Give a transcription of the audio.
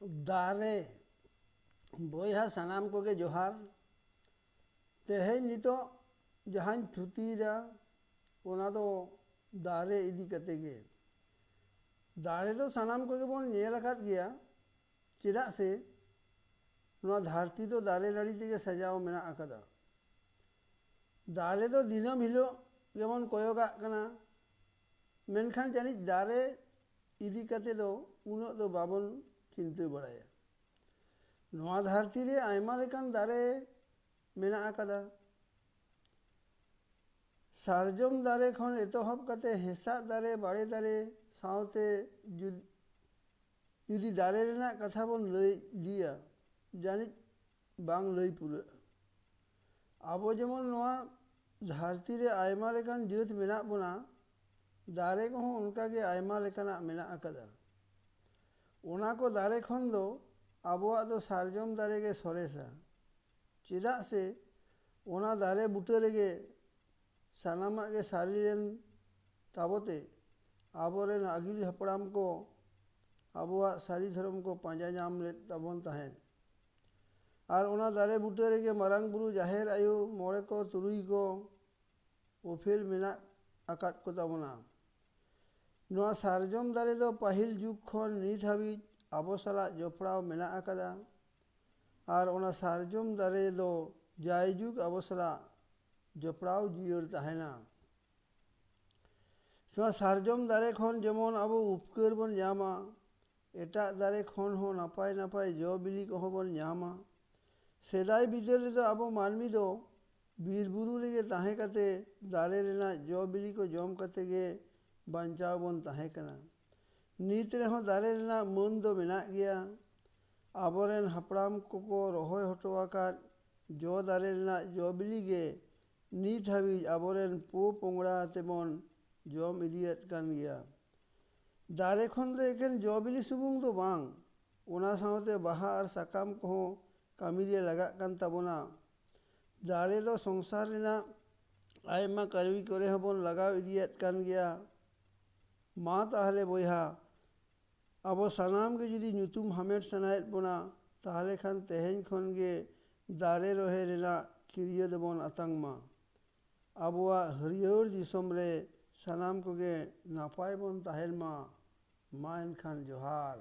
दारे बॉयहा सानाम को गे जोहार तेहें नितो जहां थुतीदा ओना दो दारे इदी कते गे दारे तो सानाम को गे बोन नेल अकाद गया चेदा से नोआ धरती तो दारे नाड़ी तेगे सजाव मेना अकादा दारे तो दिनम हिलो जेमन कोयोगा कना मेनखान जानी दारे इदी कते दो उनो दो बाबन चिंतु बड़ाया नोआ धरती रे आयमा लेकान दारे मेना अकादा सारजम दारे खन एतोहब कते हेसा दारे बाड़े दारे सावते जुदी दारे रेना कथा बोन लई दिया जानी बांग लई पुरा आबो जेमन नोआ धरती रे आयमा लेकान जेत मेना बोना दारे को हों उनका के आयमा लेकाना मेना अकादा ओना को दारे खन दो आबोआ दो सारजम दारे के सोरेसा चेदा से ओना दारे बुटे रेगे सानामा के सारीरेन ताबोते आबोरेन आगिल हपड़ाम को आबोआ सारी धर्म को पांजा जाम ले ताबोन ताहें और ओना दारे बुटे रेगे मरांग बुरु जाहेर आयु मोड़े को तुरुई को ओफेल मेना अकाट को ताबोना नोआ सारजम दारे दो पाहिल जुग खन नीत हाबी आबो साला जोपड़ाव मेना अकादा और ओना सारजम दारे दो जाय जुग आबो साला जोपड़ाव जियर ताहेना नोआ सारजम दारे खन जेमन आबो उपकर बन जामा एटा दारे खन हो नापाय नापाय जो बिली को हो बन जामा सेदाय बिदर रे दो आबो मानवी दो बीर बुरु लेगे ताहे कते दारे रेना जो बिली को जम कते गे बांचाव बन ताहे कना नीत रे हो दारे रेना मन दो मेना गया आबोरेन हपड़ाम को रोहोय हटवा का जो दारे रेना जो बिली गे नीत हाबी आबोरेन पो पोंगड़ा तेमन जम इदियत कान गया दारे खन दो एकेन जो बिली सुबुंग दो बांग ओना सावते बाहा और साकाम को कामी रे लगा कान ताबोना दारे दो संसार रेना आयमा करवी करे हबन लगाव इदियत कान गया मा ताहले बॉयहा आबो सानाम के जुदी नुतुम हमेट सनायत बोना ताहले खान तेहें खन गे दारे रोहे रेना किरिय देबन अतंग मा आबोआ हरियर दिसम रे सानाम को गे नापाय बन ताहेन मा एनखान जोहार।